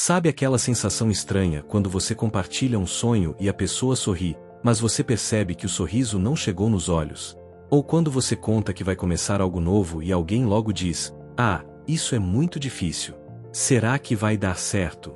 Sabe aquela sensação estranha quando você compartilha um sonho e a pessoa sorri, mas você percebe que o sorriso não chegou nos olhos? Ou quando você conta que vai começar algo novo e alguém logo diz: "Ah, isso é muito difícil. Será que vai dar certo?"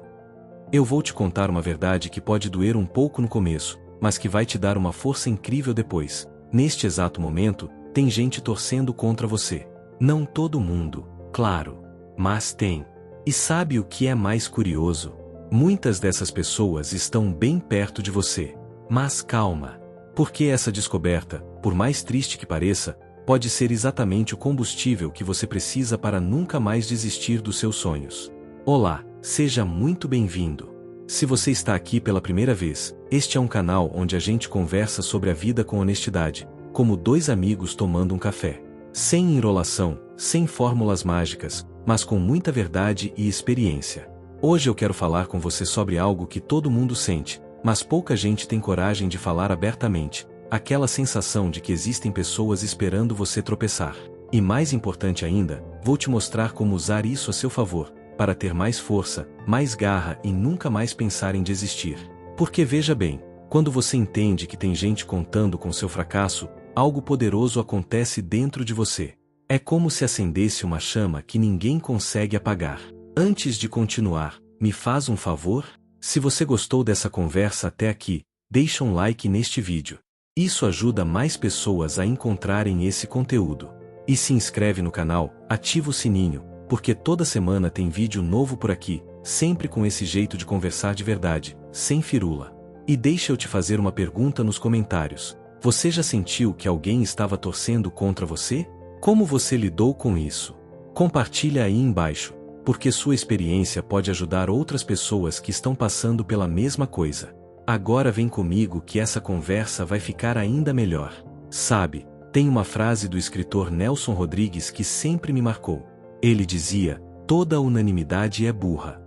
Eu vou te contar uma verdade que pode doer um pouco no começo, mas que vai te dar uma força incrível depois. Neste exato momento, tem gente torcendo contra você. Não todo mundo, claro, mas tem. E sabe o que é mais curioso? Muitas dessas pessoas estão bem perto de você. Mas calma, porque essa descoberta, por mais triste que pareça, pode ser exatamente o combustível que você precisa para nunca mais desistir dos seus sonhos. Olá, seja muito bem-vindo. Se você está aqui pela primeira vez, este é um canal onde a gente conversa sobre a vida com honestidade, como dois amigos tomando um café. Sem enrolação, sem fórmulas mágicas, mas com muita verdade e experiência. Hoje eu quero falar com você sobre algo que todo mundo sente, mas pouca gente tem coragem de falar abertamente. Aquela sensação de que existem pessoas esperando você tropeçar. E mais importante ainda, vou te mostrar como usar isso a seu favor, para ter mais força, mais garra e nunca mais pensar em desistir. Porque veja bem, quando você entende que tem gente contando com seu fracasso, algo poderoso acontece dentro de você. É como se acendesse uma chama que ninguém consegue apagar. Antes de continuar, me faz um favor? Se você gostou dessa conversa até aqui, deixa um like neste vídeo. Isso ajuda mais pessoas a encontrarem esse conteúdo. E se inscreve no canal, ativa o sininho, porque toda semana tem vídeo novo por aqui, sempre com esse jeito de conversar de verdade, sem firula. E deixa eu te fazer uma pergunta nos comentários. Você já sentiu que alguém estava torcendo contra você? Como você lidou com isso? Compartilha aí embaixo, porque sua experiência pode ajudar outras pessoas que estão passando pela mesma coisa. Agora vem comigo que essa conversa vai ficar ainda melhor. Sabe, tem uma frase do escritor Nelson Rodrigues que sempre me marcou. Ele dizia: "Toda unanimidade é burra."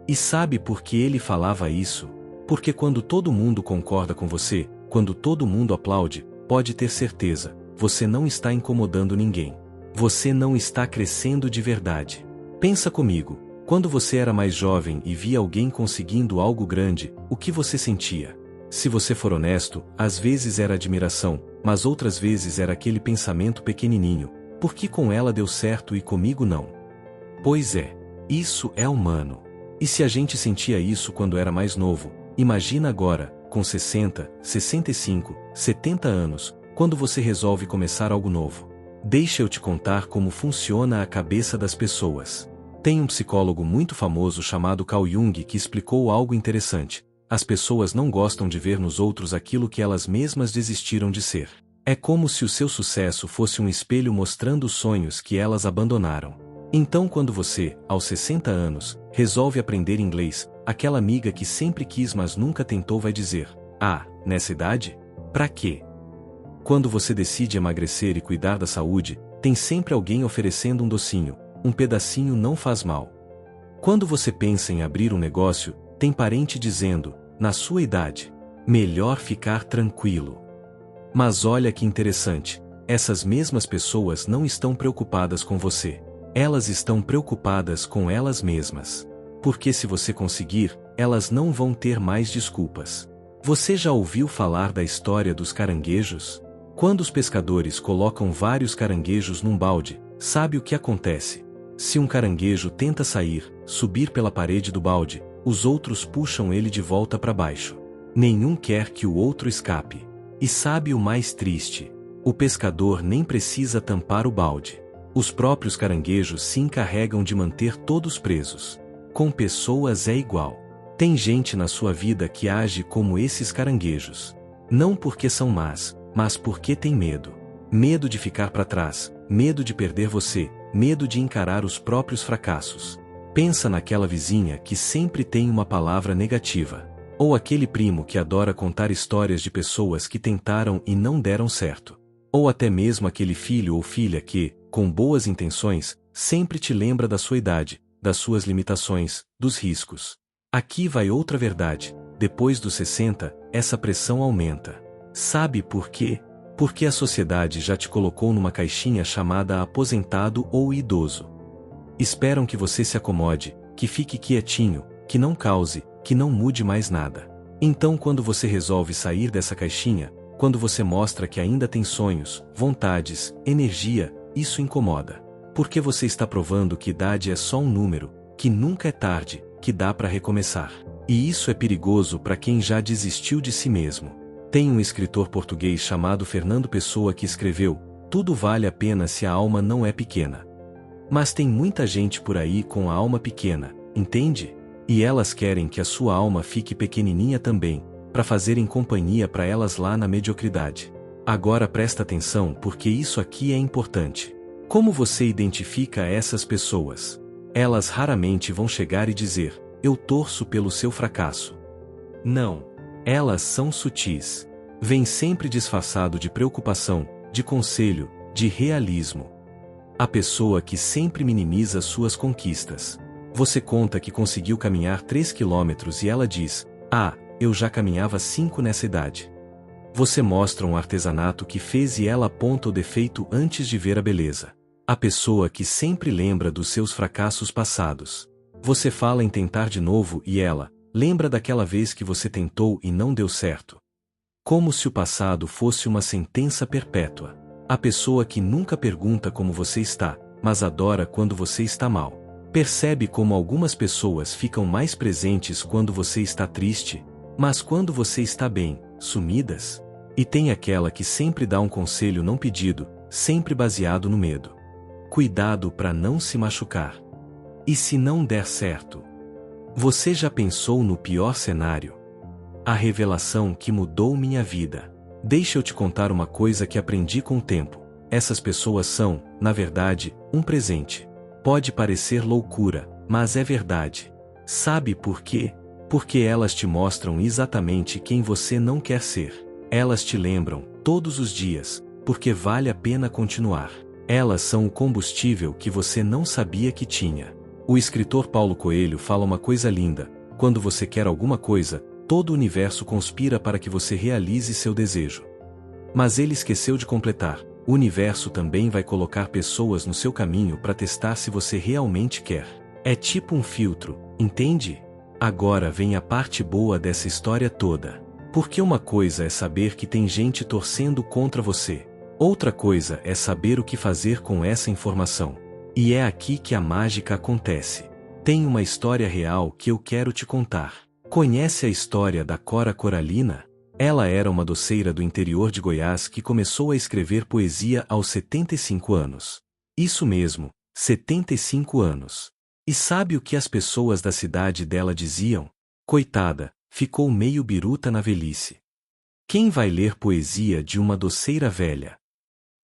E sabe por que ele falava isso? Porque quando todo mundo concorda com você, quando todo mundo aplaude, pode ter certeza, você não está incomodando ninguém. Você não está crescendo de verdade. Pensa comigo, quando você era mais jovem e via alguém conseguindo algo grande, o que você sentia? Se você for honesto, às vezes era admiração, mas outras vezes era aquele pensamento pequenininho: por que com ela deu certo e comigo não? Pois é, isso é humano. E se a gente sentia isso quando era mais novo, imagina agora, com 60, 65, 70 anos, quando você resolve começar algo novo. Deixa eu te contar como funciona a cabeça das pessoas. Tem um psicólogo muito famoso chamado Carl Jung que explicou algo interessante. As pessoas não gostam de ver nos outros aquilo que elas mesmas desistiram de ser. É como se o seu sucesso fosse um espelho mostrando os sonhos que elas abandonaram. Então quando você, aos 60 anos, resolve aprender inglês, aquela amiga que sempre quis mas nunca tentou vai dizer: "Ah, nessa idade? Pra quê?" Quando você decide emagrecer e cuidar da saúde, tem sempre alguém oferecendo um docinho: "Um pedacinho não faz mal." Quando você pensa em abrir um negócio, tem parente dizendo: "Na sua idade, melhor ficar tranquilo." Mas olha que interessante, essas mesmas pessoas não estão preocupadas com você. Elas estão preocupadas com elas mesmas. Porque se você conseguir, elas não vão ter mais desculpas. Você já ouviu falar da história dos caranguejos? Quando os pescadores colocam vários caranguejos num balde, sabe o que acontece? Se um caranguejo tenta sair, subir pela parede do balde, os outros puxam ele de volta para baixo. Nenhum quer que o outro escape. E sabe o mais triste? O pescador nem precisa tampar o balde. Os próprios caranguejos se encarregam de manter todos presos. Com pessoas é igual. Tem gente na sua vida que age como esses caranguejos. Não porque são más, mas porque tem medo. Medo de ficar para trás, medo de perder você, medo de encarar os próprios fracassos. Pensa naquela vizinha que sempre tem uma palavra negativa. Ou aquele primo que adora contar histórias de pessoas que tentaram e não deram certo. Ou até mesmo aquele filho ou filha que, com boas intenções, sempre te lembra da sua idade, das suas limitações, dos riscos. Aqui vai outra verdade: depois dos 60, essa pressão aumenta. Sabe por quê? Porque a sociedade já te colocou numa caixinha chamada aposentado ou idoso. Esperam que você se acomode, que fique quietinho, que não cause, que não mude mais nada. Então, quando você resolve sair dessa caixinha, quando você mostra que ainda tem sonhos, vontades, energia, isso incomoda. Porque você está provando que idade é só um número, que nunca é tarde, que dá para recomeçar. E isso é perigoso para quem já desistiu de si mesmo. Tem um escritor português chamado Fernando Pessoa que escreveu: "Tudo vale a pena se a alma não é pequena." Mas tem muita gente por aí com a alma pequena, entende? E elas querem que a sua alma fique pequenininha também, para fazerem companhia para elas lá na mediocridade. Agora presta atenção porque isso aqui é importante. Como você identifica essas pessoas? Elas raramente vão chegar e dizer: "Eu torço pelo seu fracasso." Não. Elas são sutis. Vêm sempre disfarçado de preocupação, de conselho, de realismo. A pessoa que sempre minimiza suas conquistas. Você conta que conseguiu caminhar 3 quilômetros e ela diz: "Ah, eu já caminhava 5 nessa idade." Você mostra um artesanato que fez e ela aponta o defeito antes de ver a beleza. A pessoa que sempre lembra dos seus fracassos passados. Você fala em tentar de novo e ela lembra daquela vez que você tentou e não deu certo. Como se o passado fosse uma sentença perpétua. A pessoa que nunca pergunta como você está, mas adora quando você está mal. Percebe como algumas pessoas ficam mais presentes quando você está triste, mas quando você está bem, sumidas? E tem aquela que sempre dá um conselho não pedido, sempre baseado no medo. Cuidado para não se machucar. E se não der certo? Você já pensou no pior cenário? A revelação que mudou minha vida. Deixa eu te contar uma coisa que aprendi com o tempo. Essas pessoas são, na verdade, um presente. Pode parecer loucura, mas é verdade. Sabe por quê? Porque elas te mostram exatamente quem você não quer ser. Elas te lembram, todos os dias, porque vale a pena continuar. Elas são o combustível que você não sabia que tinha. O escritor Paulo Coelho fala uma coisa linda: quando você quer alguma coisa, todo o universo conspira para que você realize seu desejo. Mas ele esqueceu de completar: o universo também vai colocar pessoas no seu caminho para testar se você realmente quer. É tipo um filtro, entende? Agora vem a parte boa dessa história toda. Porque uma coisa é saber que tem gente torcendo contra você. Outra coisa é saber o que fazer com essa informação. E é aqui que a mágica acontece. Tem uma história real que eu quero te contar. Conhece a história da Cora Coralina? Ela era uma doceira do interior de Goiás que começou a escrever poesia aos 75 anos. Isso mesmo, 75 anos. E sabe o que as pessoas da cidade dela diziam? Coitada, ficou meio biruta na velhice. Quem vai ler poesia de uma doceira velha?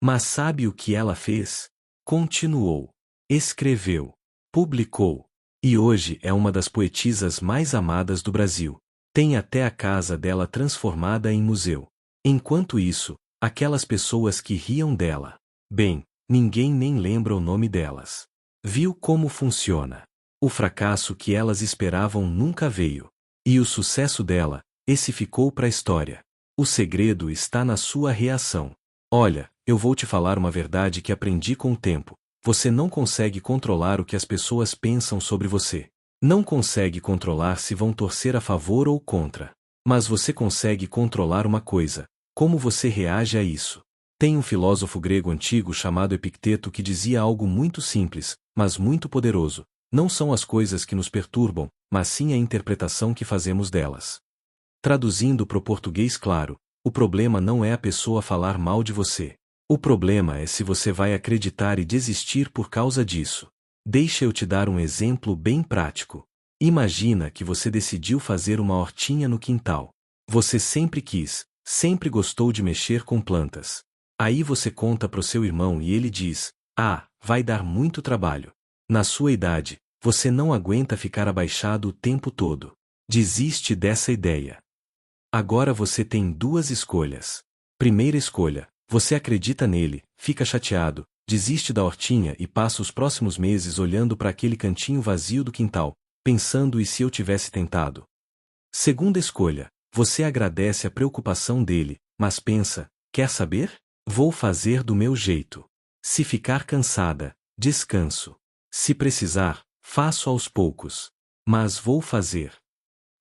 Mas sabe o que ela fez? Continuou. Escreveu. Publicou. E hoje é uma das poetisas mais amadas do Brasil. Tem até a casa dela transformada em museu. Enquanto isso, aquelas pessoas que riam dela, bem, ninguém nem lembra o nome delas. Viu como funciona? O fracasso que elas esperavam nunca veio. E o sucesso dela, esse ficou para a história. O segredo está na sua reação. Olha, eu vou te falar uma verdade que aprendi com o tempo. Você não consegue controlar o que as pessoas pensam sobre você. Não consegue controlar se vão torcer a favor ou contra. Mas você consegue controlar uma coisa: como você reage a isso. Tem um filósofo grego antigo chamado Epicteto que dizia algo muito simples, mas muito poderoso: não são as coisas que nos perturbam, mas sim a interpretação que fazemos delas. Traduzindo para o português claro, o problema não é a pessoa falar mal de você. O problema é se você vai acreditar e desistir por causa disso. Deixa eu te dar um exemplo bem prático. Imagina que você decidiu fazer uma hortinha no quintal. Você sempre quis, sempre gostou de mexer com plantas. Aí você conta pro seu irmão e ele diz: "Ah, vai dar muito trabalho." Na sua idade, você não aguenta ficar abaixado o tempo todo. Desiste dessa ideia. Agora você tem duas escolhas. Primeira escolha: você acredita nele, fica chateado, desiste da hortinha e passa os próximos meses olhando para aquele cantinho vazio do quintal, pensando: e se eu tivesse tentado? Segunda escolha: você agradece a preocupação dele, mas pensa: quer saber? Vou fazer do meu jeito. Se ficar cansada, descanso. Se precisar, faço aos poucos. Mas vou fazer.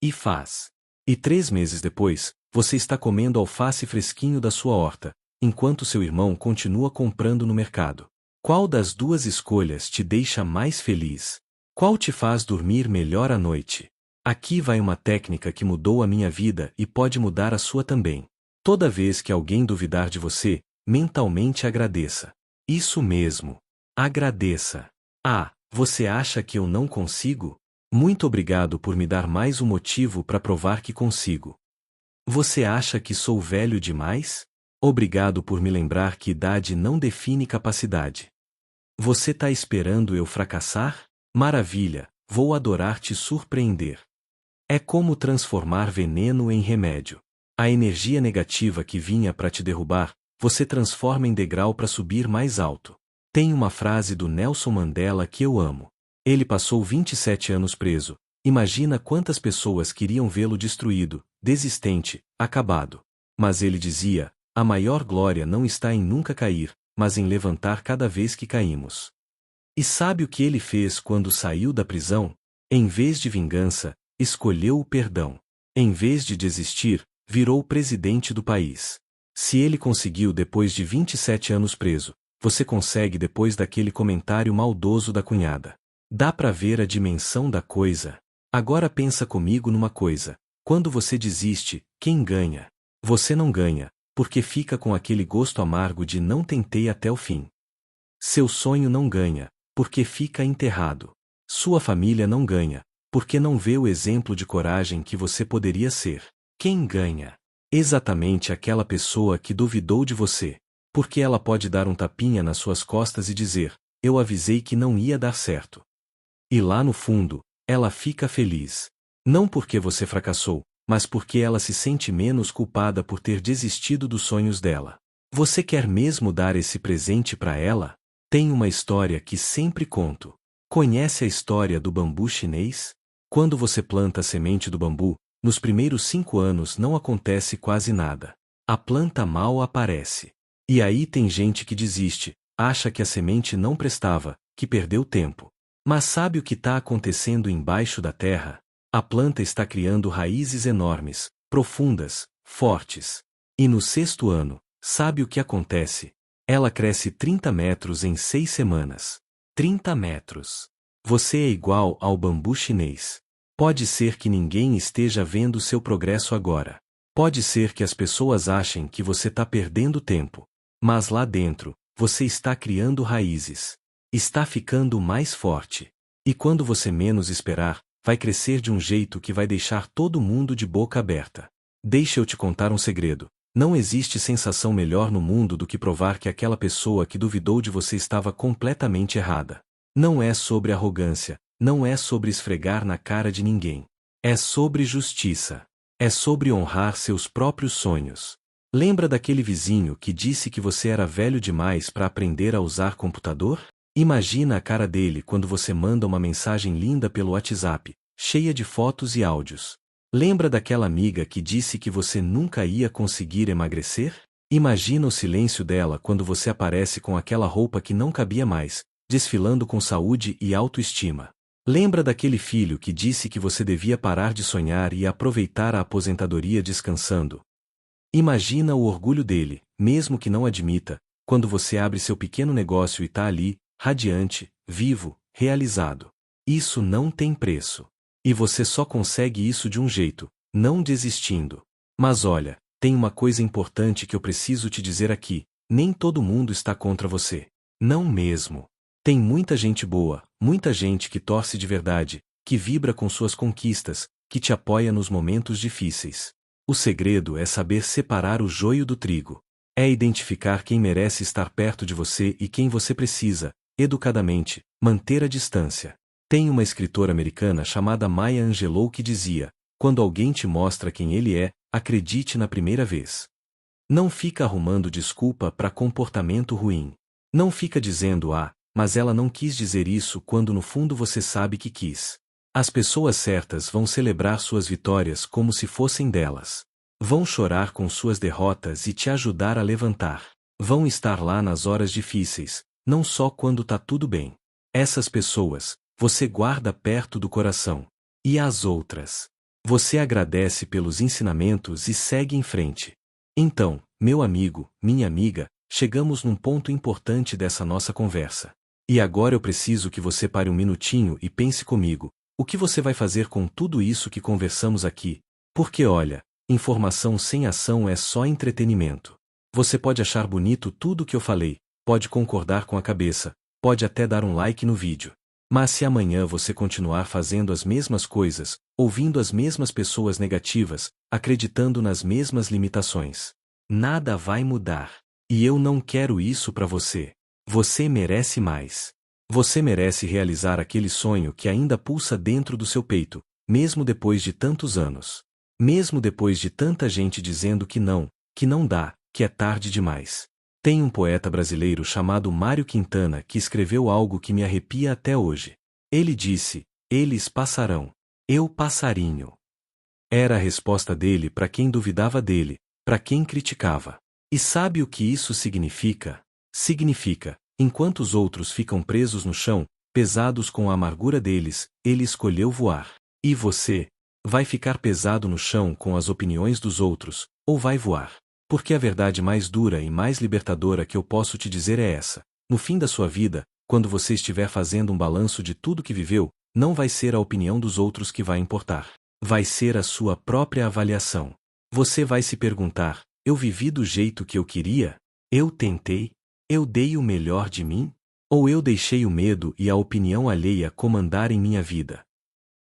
E faz. E 3 meses depois, você está comendo alface fresquinho da sua horta, enquanto seu irmão continua comprando no mercado. Qual das duas escolhas te deixa mais feliz? Qual te faz dormir melhor à noite? Aqui vai uma técnica que mudou a minha vida e pode mudar a sua também. Toda vez que alguém duvidar de você, mentalmente agradeça. Isso mesmo. Agradeça. Ah, você acha que eu não consigo? Muito obrigado por me dar mais um motivo para provar que consigo. Você acha que sou velho demais? Obrigado por me lembrar que idade não define capacidade. Você tá esperando eu fracassar? Maravilha, vou adorar te surpreender. É como transformar veneno em remédio. A energia negativa que vinha para te derrubar, você transforma em degrau para subir mais alto. Tem uma frase do Nelson Mandela que eu amo. Ele passou 27 anos preso. Imagina quantas pessoas queriam vê-lo destruído, desistente, acabado. Mas ele dizia: a maior glória não está em nunca cair, mas em levantar cada vez que caímos. E sabe o que ele fez quando saiu da prisão? Em vez de vingança, escolheu o perdão. Em vez de desistir, virou o presidente do país. Se ele conseguiu depois de 27 anos preso, você consegue depois daquele comentário maldoso da cunhada. Dá pra ver a dimensão da coisa? Agora pensa comigo numa coisa. Quando você desiste, quem ganha? Você não ganha, porque fica com aquele gosto amargo de não tentei até o fim. Seu sonho não ganha, porque fica enterrado. Sua família não ganha, porque não vê o exemplo de coragem que você poderia ser. Quem ganha? Exatamente aquela pessoa que duvidou de você, porque ela pode dar um tapinha nas suas costas e dizer: eu avisei que não ia dar certo. E lá no fundo, ela fica feliz. Não porque você fracassou, mas porque ela se sente menos culpada por ter desistido dos sonhos dela. Você quer mesmo dar esse presente para ela? Tem uma história que sempre conto. Conhece a história do bambu chinês? Quando você planta a semente do bambu, nos primeiros 5 anos não acontece quase nada. A planta mal aparece. E aí tem gente que desiste, acha que a semente não prestava, que perdeu tempo. Mas sabe o que está acontecendo embaixo da terra? A planta está criando raízes enormes, profundas, fortes. E no 6º ano, sabe o que acontece? Ela cresce 30 metros em 6 semanas. 30 metros. Você é igual ao bambu chinês. Pode ser que ninguém esteja vendo seu progresso agora. Pode ser que as pessoas achem que você está perdendo tempo. Mas lá dentro, você está criando raízes. Está ficando mais forte. E quando você menos esperar, vai crescer de um jeito que vai deixar todo mundo de boca aberta. Deixa eu te contar um segredo. Não existe sensação melhor no mundo do que provar que aquela pessoa que duvidou de você estava completamente errada. Não é sobre arrogância, não é sobre esfregar na cara de ninguém. É sobre justiça. É sobre honrar seus próprios sonhos. Lembra daquele vizinho que disse que você era velho demais para aprender a usar computador? Imagina a cara dele quando você manda uma mensagem linda pelo WhatsApp, cheia de fotos e áudios. Lembra daquela amiga que disse que você nunca ia conseguir emagrecer? Imagina o silêncio dela quando você aparece com aquela roupa que não cabia mais, desfilando com saúde e autoestima. Lembra daquele filho que disse que você devia parar de sonhar e aproveitar a aposentadoria descansando? Imagina o orgulho dele, mesmo que não admita, quando você abre seu pequeno negócio e tá ali, radiante, vivo, realizado. Isso não tem preço. E você só consegue isso de um jeito, não desistindo. Mas olha, tem uma coisa importante que eu preciso te dizer aqui: nem todo mundo está contra você. Não mesmo. Tem muita gente boa, muita gente que torce de verdade, que vibra com suas conquistas, que te apoia nos momentos difíceis. O segredo é saber separar o joio do trigo. É identificar quem merece estar perto de você e quem você precisa, educadamente, manter a distância. Tem uma escritora americana chamada Maya Angelou que dizia: quando alguém te mostra quem ele é, acredite na primeira vez. Não fica arrumando desculpa para comportamento ruim. Não fica dizendo: ah, mas ela não quis dizer isso, quando no fundo você sabe que quis. As pessoas certas vão celebrar suas vitórias como se fossem delas. Vão chorar com suas derrotas e te ajudar a levantar. Vão estar lá nas horas difíceis, não só quando tá tudo bem. Essas pessoas, você guarda perto do coração. E as outras? Você agradece pelos ensinamentos e segue em frente. Então, meu amigo, minha amiga, chegamos num ponto importante dessa nossa conversa. E agora eu preciso que você pare um minutinho e pense comigo, o que você vai fazer com tudo isso que conversamos aqui? Porque olha, informação sem ação é só entretenimento. Você pode achar bonito tudo o que eu falei, pode concordar com a cabeça, pode até dar um like no vídeo. Mas se amanhã você continuar fazendo as mesmas coisas, ouvindo as mesmas pessoas negativas, acreditando nas mesmas limitações, nada vai mudar. E eu não quero isso para você. Você merece mais. Você merece realizar aquele sonho que ainda pulsa dentro do seu peito, mesmo depois de tantos anos. Mesmo depois de tanta gente dizendo que não dá, que é tarde demais. Tem um poeta brasileiro chamado Mário Quintana que escreveu algo que me arrepia até hoje. Ele disse: "Eles passarão. Eu passarinho." Era a resposta dele para quem duvidava dele, para quem criticava. E sabe o que isso significa? Significa, enquanto os outros ficam presos no chão, pesados com a amargura deles, ele escolheu voar. E você? Vai ficar pesado no chão com as opiniões dos outros, ou vai voar? Porque a verdade mais dura e mais libertadora que eu posso te dizer é essa: no fim da sua vida, quando você estiver fazendo um balanço de tudo que viveu, não vai ser a opinião dos outros que vai importar. Vai ser a sua própria avaliação. Você vai se perguntar: eu vivi do jeito que eu queria? Eu tentei? Eu dei o melhor de mim? Ou eu deixei o medo e a opinião alheia comandarem minha vida?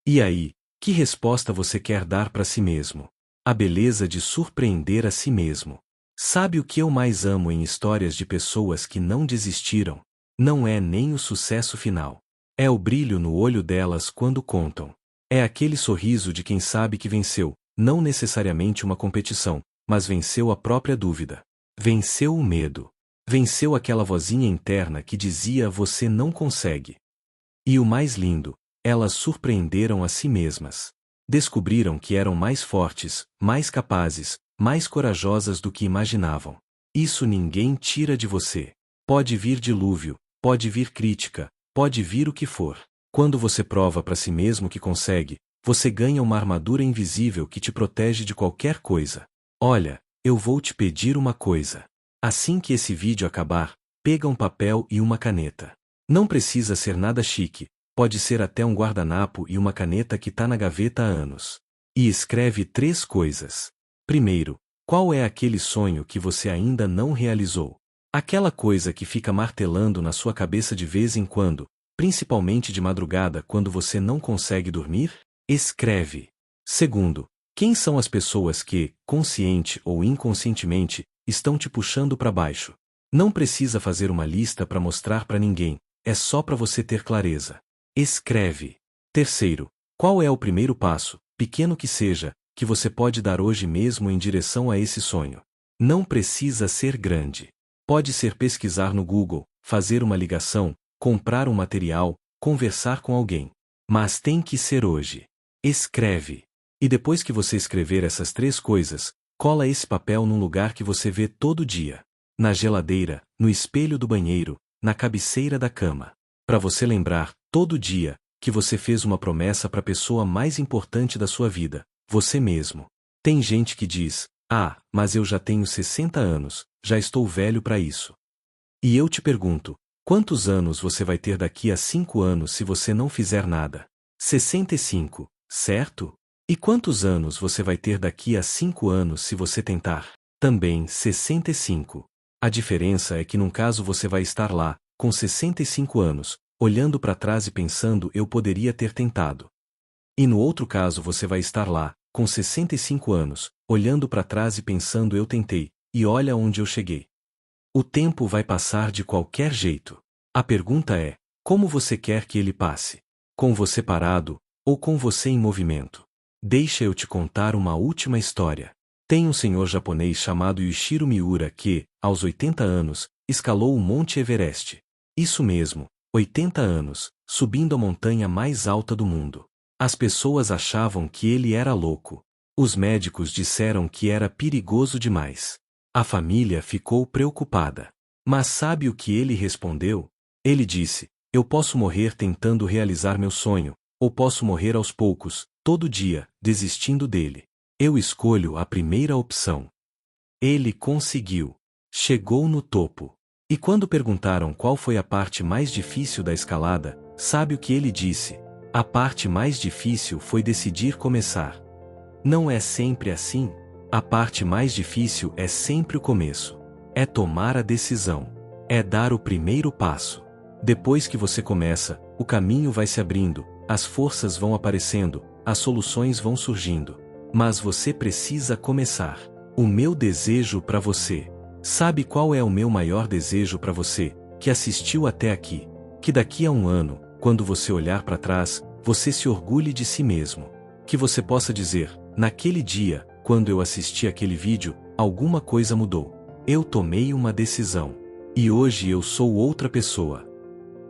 E aí, que resposta você quer dar para si mesmo? A beleza de surpreender a si mesmo. Sabe o que eu mais amo em histórias de pessoas que não desistiram? Não é nem o sucesso final. É o brilho no olho delas quando contam. É aquele sorriso de quem sabe que venceu, não necessariamente uma competição, mas venceu a própria dúvida. Venceu o medo. Venceu aquela vozinha interna que dizia: você não consegue. E o mais lindo, elas surpreenderam a si mesmas. Descobriram que eram mais fortes, mais capazes, mais corajosas do que imaginavam. Isso ninguém tira de você. Pode vir dilúvio, pode vir crítica, pode vir o que for. Quando você prova para si mesmo que consegue, você ganha uma armadura invisível que te protege de qualquer coisa. Olha, eu vou te pedir uma coisa. Assim que esse vídeo acabar, pega um papel e uma caneta. Não precisa ser nada chique, pode ser até um guardanapo e uma caneta que tá na gaveta há anos. E escreve 3 coisas. Primeiro, qual é aquele sonho que você ainda não realizou? Aquela coisa que fica martelando na sua cabeça de vez em quando, principalmente de madrugada quando você não consegue dormir? Escreve. Segundo, quem são as pessoas que, consciente ou inconscientemente, estão te puxando para baixo? Não precisa fazer uma lista para mostrar para ninguém, é só para você ter clareza. Escreve. Terceiro, qual é o primeiro passo, pequeno que seja, que você pode dar hoje mesmo em direção a esse sonho? Não precisa ser grande. Pode ser pesquisar no Google, fazer uma ligação, comprar um material, conversar com alguém. Mas tem que ser hoje. Escreve. E depois que você escrever essas 3 coisas, cola esse papel num lugar que você vê todo dia. Na geladeira, no espelho do banheiro, na cabeceira da cama. Para você lembrar, todo dia, que você fez uma promessa para a pessoa mais importante da sua vida, você mesmo. Tem gente que diz: ah, mas eu já tenho 60 anos, já estou velho para isso. E eu te pergunto, quantos anos você vai ter daqui a 5 anos se você não fizer nada? 65, certo? E quantos anos você vai ter daqui a 5 anos se você tentar? Também 65. A diferença é que num caso você vai estar lá, com 65 anos, olhando para trás e pensando: eu poderia ter tentado. E no outro caso você vai estar lá, com 65 anos, olhando para trás e pensando: eu tentei, e olha onde eu cheguei. O tempo vai passar de qualquer jeito. A pergunta é: como você quer que ele passe? Com você parado, ou com você em movimento? Deixa eu te contar uma última história. Tem um senhor japonês chamado Yuichiro Miura que, aos 80 anos, escalou o Monte Everest. Isso mesmo, 80 anos, subindo a montanha mais alta do mundo. As pessoas achavam que ele era louco. Os médicos disseram que era perigoso demais. A família ficou preocupada. Mas sabe o que ele respondeu? Ele disse: eu posso morrer tentando realizar meu sonho, ou posso morrer aos poucos, todo dia, desistindo dele. Eu escolho a primeira opção. Ele conseguiu. Chegou no topo. E quando perguntaram qual foi a parte mais difícil da escalada, sabe o que ele disse? A parte mais difícil foi decidir começar. Não é sempre assim. A parte mais difícil é sempre o começo. É tomar a decisão. É dar o primeiro passo. Depois que você começa, o caminho vai se abrindo, as forças vão aparecendo, as soluções vão surgindo. Mas você precisa começar. O meu desejo para você. Sabe qual é o meu maior desejo para você, que assistiu até aqui? Que daqui a um ano, quando você olhar para trás, você se orgulhe de si mesmo. Que você possa dizer, naquele dia, quando eu assisti aquele vídeo, alguma coisa mudou. Eu tomei uma decisão. E hoje eu sou outra pessoa.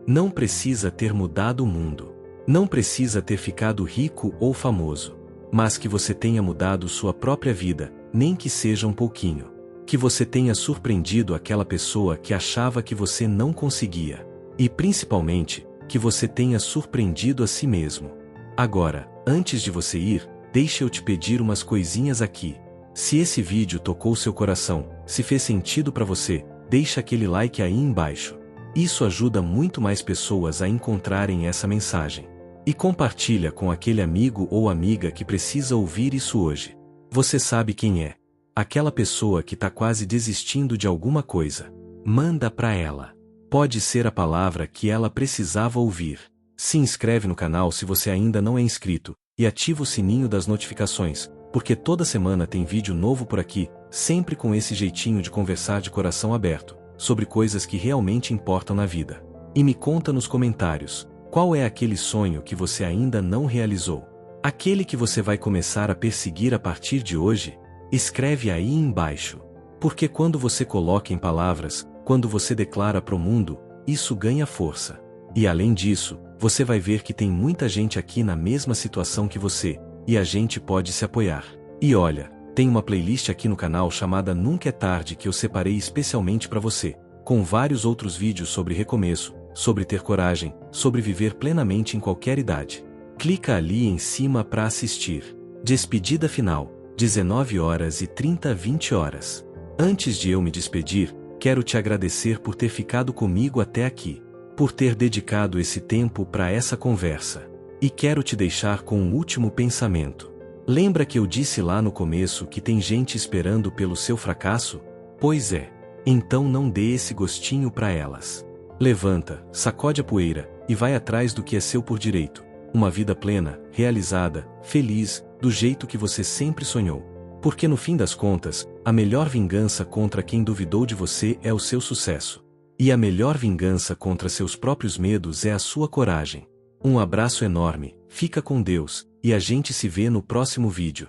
Não precisa ter mudado o mundo. Não precisa ter ficado rico ou famoso. Mas que você tenha mudado sua própria vida, nem que seja um pouquinho. Que você tenha surpreendido aquela pessoa que achava que você não conseguia. E principalmente, que você tenha surpreendido a si mesmo. Agora, antes de você ir, deixa eu te pedir umas coisinhas aqui. Se esse vídeo tocou seu coração, se fez sentido para você, deixa aquele like aí embaixo. Isso ajuda muito mais pessoas a encontrarem essa mensagem. E compartilha com aquele amigo ou amiga que precisa ouvir isso hoje. Você sabe quem é? Aquela pessoa que está quase desistindo de alguma coisa. Manda para ela. Pode ser a palavra que ela precisava ouvir. Se inscreve no canal se você ainda não é inscrito, e ativa o sininho das notificações, porque toda semana tem vídeo novo por aqui, sempre com esse jeitinho de conversar de coração aberto, sobre coisas que realmente importam na vida. E me conta nos comentários, qual é aquele sonho que você ainda não realizou? Aquele que você vai começar a perseguir a partir de hoje? Escreve aí embaixo. Porque quando você coloca em palavras, quando você declara para o mundo, isso ganha força. E além disso, você vai ver que tem muita gente aqui na mesma situação que você, e a gente pode se apoiar. E olha, tem uma playlist aqui no canal chamada Nunca é Tarde que eu separei especialmente para você, com vários outros vídeos sobre recomeço, sobre ter coragem, sobre viver plenamente em qualquer idade. Clica ali em cima para assistir. Despedida final, 19h30-20h. Antes de eu me despedir, quero te agradecer por ter ficado comigo até aqui, por ter dedicado esse tempo para essa conversa. E quero te deixar com um último pensamento. Lembra que eu disse lá no começo que tem gente esperando pelo seu fracasso? Pois é. Então não dê esse gostinho para elas. Levanta, sacode a poeira, e vai atrás do que é seu por direito. Uma vida plena, realizada, feliz, do jeito que você sempre sonhou. Porque no fim das contas, a melhor vingança contra quem duvidou de você é o seu sucesso. E a melhor vingança contra seus próprios medos é a sua coragem. Um abraço enorme, fica com Deus, e a gente se vê no próximo vídeo.